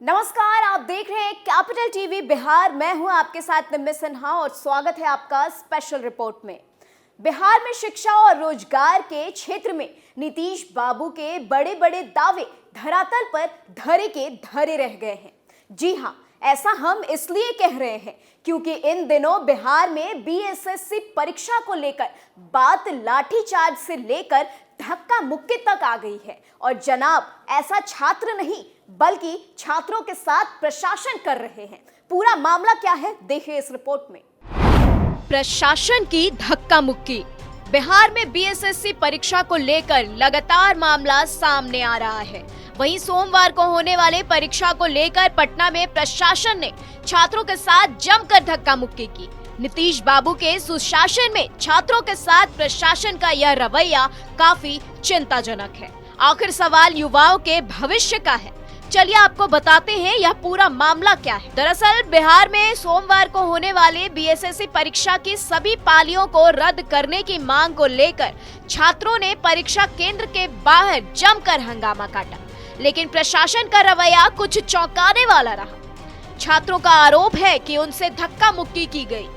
नमस्कार, आप देख रहे हैं कैपिटल टीवी बिहार। मैं हूं आपके साथ निम्मी सिन्हा और स्वागत है आपका स्पेशल रिपोर्ट में। बिहार में शिक्षा और रोजगार के क्षेत्र में नीतीश बाबू के बड़े बड़े दावे धरातल पर धरे के धरे रह गए हैं। जी हां, ऐसा हम इसलिए कह रहे हैं क्योंकि इन दिनों बिहार में बीएसएससी परीक्षा को लेकर बात लाठीचार्ज से लेकर धक्का मुक्की तक आ गई है। और जनाब, ऐसा छात्र नहीं बल्कि छात्रों के साथ प्रशासन कर रहे हैं। पूरा मामला क्या है, देखिए इस रिपोर्ट में। प्रशासन की धक्का मुक्की। बिहार में बीएसएससी परीक्षा को लेकर लगातार मामला सामने आ रहा है। वहीं सोमवार को होने वाले परीक्षा को लेकर पटना में प्रशासन ने छात्रों के साथ जमकर धक्का मुक्की की। नीतीश बाबू के सुशासन में छात्रों के साथ प्रशासन का यह रवैया काफी चिंताजनक है। आखिर सवाल युवाओं के भविष्य का है। चलिए आपको बताते हैं यह पूरा मामला क्या है। दरअसल बिहार में सोमवार को होने वाले बीएसएससी परीक्षा की सभी पालियों को रद्द करने की मांग को लेकर छात्रों ने परीक्षा केंद्र के बाहर जमकर हंगामा काटा, लेकिन प्रशासन का रवैया कुछ चौंकाने वाला रहा। छात्रों का आरोप है कि उनसे धक्का मुक्की की गई।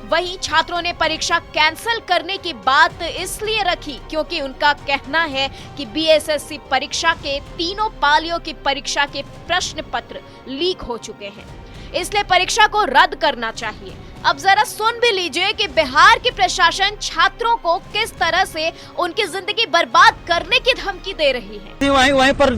वहीं छात्रों ने परीक्षा कैंसिल करने की बात इसलिए रखी क्योंकि उनका कहना है कि बीएसएससी परीक्षा के तीनों पालियों की परीक्षा के प्रश्न पत्र लीक हो चुके हैं, इसलिए परीक्षा को रद्द करना चाहिए। अब जरा सुन भी लीजिए कि बिहार के प्रशासन छात्रों को किस तरह से उनकी जिंदगी बर्बाद करने की धमकी दे रही है। वहीं पर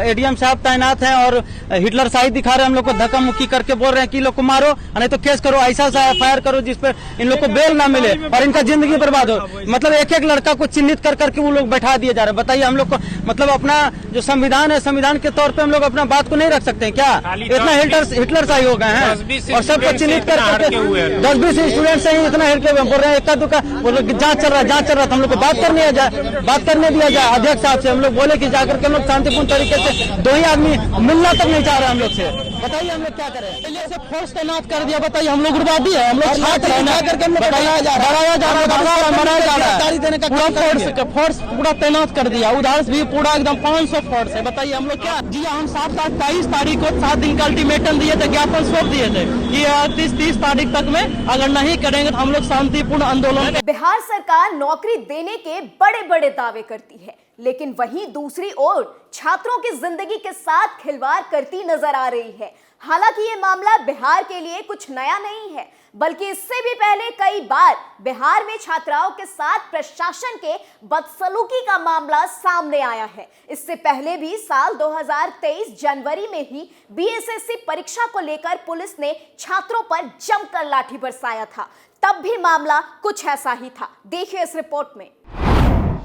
एडीएम साहब तैनात हैं और हिटलर शाही दिखा रहे हैं। हम लोग को धक्का मुक्की करके बोल रहे हैं कि लोग को मारो, नहीं तो केस करो, ऐसा एफआईआर करो जिस पर इन लोग को बेल ना मिले और इनका जिंदगी बर्बाद हो। मतलब एक एक लड़का को चिन्हित कर करके वो लोग बैठा दिए जा रहे हैं। बताइए, हम लोग को मतलब अपना जो संविधान है, संविधान के तौर पर हम लोग अपना बात को नहीं रख सकते हैं क्या? इतना हिटलर शाही हो गए हैं और सबको चिन्हित कर 10-20 स्टूडेंट से ही इतना हेल्प बोल रहे हैं। इक्का दुक्का जांच चल रहा था। हम लोग को बात करने दिया जाए अध्यक्ष साहब से। हम लोग बोले कि जाकर के हम लोग शांतिपूर्ण तरीके से, दो ही आदमी मिलना तक नहीं चाह रहे हम लोग से। बताइए हम लोग क्या करें? पहले से फोर्स तैनात कर दिया। बताइए, हम लोग उग्रवादी है, हम लोग छात्र है, डराया जा रहा है, फोर्स पूरा तैनात कर दिया। उधर भी पूरा एकदम 500 फोर्स है। बताइए हम लोग क्या? जी हम 23 तारीख को 7 दिन का अल्टीमेटम दिए थे, ज्ञापन सौंप दिए थे कि 30 तारीख तक में अगर नहीं करेंगे तो हम लोग शांतिपूर्ण आंदोलन। बिहार सरकार नौकरी देने के बड़े बड़े दावे करती है, लेकिन वहीं दूसरी ओर छात्रों की जिंदगी के साथ खिलवाड़ करती नजर आ रही है। हालांकि ये मामला बिहार के लिए कुछ नया नहीं है, बल्कि इससे भी पहले कई बार बिहार में छात्राओं के साथ प्रशासन के बदसलूकी का मामला सामने आया है। इससे पहले भी साल 2023 जनवरी में ही बीएसएससी परीक्षा को लेकर पुलिस ने छात्रों पर जमकर लाठी बरसाया था। तब भी मामला कुछ ऐसा ही था। देखिए इस रिपोर्ट में।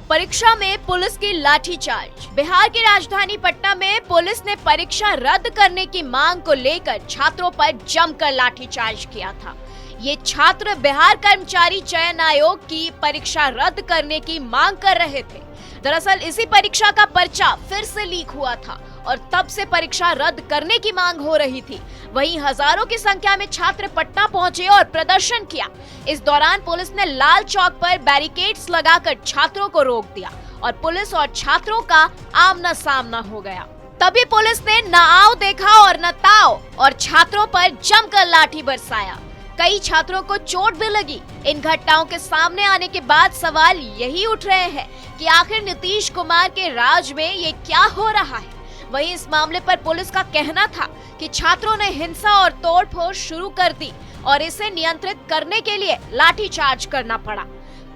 परीक्षा में पुलिस की लाठीचार्ज। बिहार की राजधानी पटना में पुलिस ने परीक्षा रद्द करने की मांग को लेकर छात्रों पर जमकर लाठीचार्ज किया था। ये छात्र बिहार कर्मचारी चयन आयोग की परीक्षा रद्द करने की मांग कर रहे थे। दरअसल इसी परीक्षा का पर्चा फिर से लीक हुआ था और तब से परीक्षा रद्द करने की मांग हो रही थी। वहीं हजारों की संख्या में छात्र पटना पहुंचे और प्रदर्शन किया। इस दौरान पुलिस ने लाल चौक पर बैरिकेड्स लगाकर छात्रों को रोक दिया और पुलिस और छात्रों का आमना सामना हो गया। तभी पुलिस ने न आओ देखा और न ताओ और छात्रों पर जमकर लाठी बरसाया। कई छात्रों को चोट भी लगी। इन घटनाओं के सामने आने के बाद सवाल यही उठ रहे हैं कि आखिर नीतीश कुमार के राज में ये क्या हो रहा है। वहीं इस मामले पर पुलिस का कहना था कि छात्रों ने हिंसा और तोड़फोड़ शुरू कर दी और इसे नियंत्रित करने के लिए लाठीचार्ज करना पड़ा।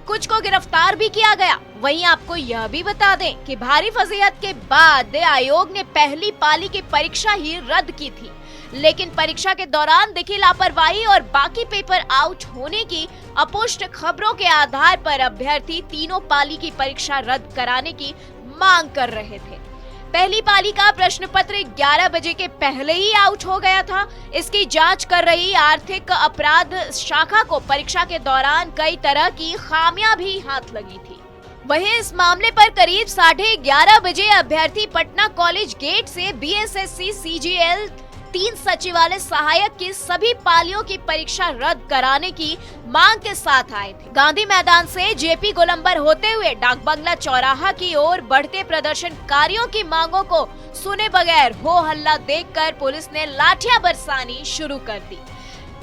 कुछ को गिरफ्तार भी किया गया। वहीं आपको यह भी बता दें कि भारी फजीहत के बाद आयोग ने पहली पाली की परीक्षा ही रद्द की थी, लेकिन परीक्षा के दौरान दिखी लापरवाही और बाकी पेपर आउट होने की अपुष्ट खबरों के आधार पर अभ्यर्थी तीनों पाली की परीक्षा रद्द कराने की मांग कर रहे थे। पहली पाली का प्रश्न पत्र 11 बजे के पहले ही आउट हो गया था। इसकी जांच कर रही आर्थिक अपराध शाखा को परीक्षा के दौरान कई तरह की खामियां भी हाथ लगी थी। वहीं इस मामले पर करीब 11:30 बजे अभ्यर्थी पटना कॉलेज गेट से बीएसएससी सीजीएल 3 सचिवालय सहायक की सभी पालियों की परीक्षा रद्द कराने की मांग के साथ आए थे। गांधी मैदान से जेपी गोलंबर होते हुए डाक बंगला चौराहा की ओर बढ़ते प्रदर्शनकारियों की मांगों को सुने बगैर हो हल्ला देखकर पुलिस ने लाठियां बरसानी शुरू कर दी।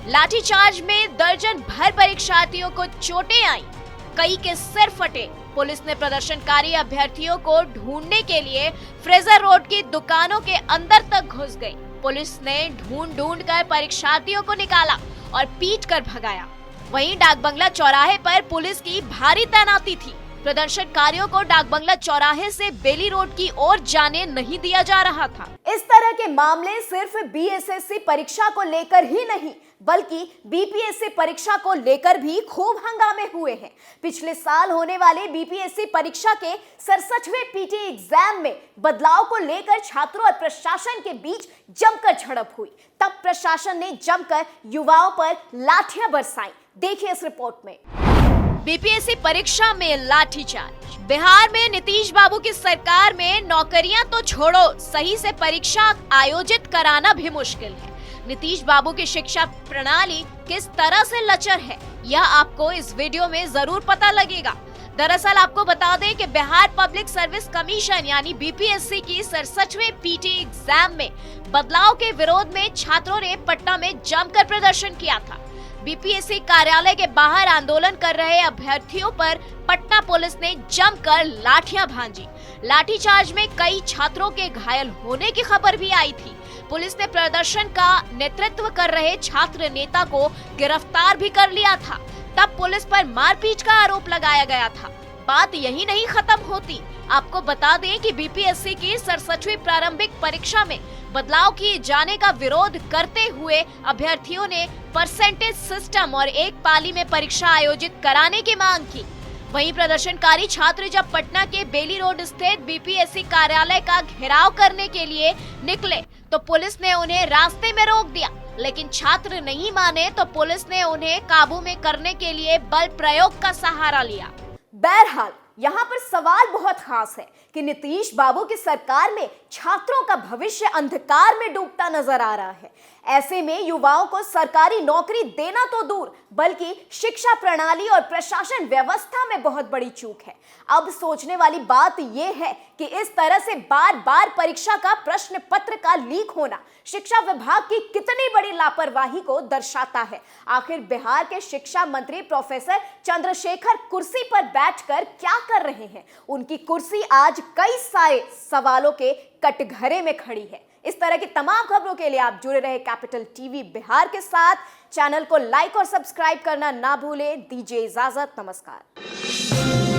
लाठीचार्ज में दर्जन भर परीक्षार्थियों को चोटें आई, कई के सिर फटे। पुलिस ने प्रदर्शनकारी अभ्यर्थियों को ढूंढने के लिए फ्रेजर रोड की दुकानों के अंदर तक घुस गई। पुलिस ने ढूंढ कर परीक्षार्थियों को निकाला और पीट कर भगाया। वहीं डाक बंगला चौराहे पर पुलिस की भारी तैनाती थी। प्रदर्शनकारियों को डाक बंगला चौराहे से बेली रोड की ओर जाने नहीं दिया जा रहा था। इस तरह के मामले सिर्फ बीएसएससी परीक्षा को लेकर ही नहीं बल्कि बीपीएससी परीक्षा को लेकर भी खूब हंगामे हुए हैं। पिछले साल होने वाले बीपीएससी परीक्षा के 67वें पीटी एग्जाम में बदलाव को लेकर छात्रों और प्रशासन के बीच जमकर झड़प हुई। तब प्रशासन ने जमकर युवाओं पर लाठियां बरसाई। देखिए इस रिपोर्ट में। बीपीएससी परीक्षा में लाठीचार्ज। बिहार में नीतीश बाबू की सरकार में नौकरियां तो छोड़ो, सही से परीक्षा आयोजित कराना भी मुश्किल है। नीतीश बाबू की शिक्षा प्रणाली किस तरह से लचर है, यह आपको इस वीडियो में जरूर पता लगेगा। दरअसल आपको बता दें कि बिहार पब्लिक सर्विस कमीशन यानी बीपीएससी की 67वें पीटी एग्जाम में बदलाव के विरोध में छात्रों ने पटना में जमकर प्रदर्शन किया था। बीपीएससी कार्यालय के बाहर आंदोलन कर रहे अभ्यर्थियों पर पटना पुलिस ने जमकर लाठियां भांजी। लाठीचार्ज में कई छात्रों के घायल होने की खबर भी आई थी। पुलिस ने प्रदर्शन का नेतृत्व कर रहे छात्र नेता को गिरफ्तार भी कर लिया था। तब पुलिस पर मारपीट का आरोप लगाया गया था। बात यही नहीं खत्म होती। आपको बता दें कि बीपीएससी की 67वीं प्रारंभिक परीक्षा में बदलाव किए जाने का विरोध करते हुए अभ्यर्थियों ने परसेंटेज सिस्टम और एक पाली में परीक्षा आयोजित कराने की मांग की। वहीं प्रदर्शनकारी छात्र जब पटना के बेली रोड स्थित बीपीएससी कार्यालय का घेराव करने के लिए निकले तो पुलिस ने उन्हें रास्ते में रोक दिया, लेकिन छात्र नहीं माने तो पुलिस ने उन्हें काबू में करने के लिए बल प्रयोग का सहारा लिया। बहरहाल यहाँ पर सवाल बहुत खास है कि नीतीश बाबू की सरकार में छात्रों का भविष्य अंधकार में डूबता नजर आ रहा है। ऐसे में युवाओं को सरकारी नौकरी देना तो दूर बल्कि शिक्षा प्रणाली और प्रशासन व्यवस्था में बहुत बड़ी चूक है। अब सोचने वाली बात यह है कि इस तरह से बार बार परीक्षा का प्रश्न पत्र का लीक होना शिक्षा विभाग की कितनी बड़ी लापरवाही को दर्शाता है। आखिर बिहार के शिक्षा मंत्री प्रोफेसर चंद्रशेखर कुर्सी पर बैठकर क्या कर रहे हैं? उनकी कुर्सी आज कई सारे सवालों के कटघरे में खड़ी है। इस तरह की तमाम खबरों के लिए आप जुड़े रहे कैपिटल टीवी बिहार के साथ। चैनल को लाइक और सब्सक्राइब करना ना भूलें। दीजिए इजाजत, नमस्कार।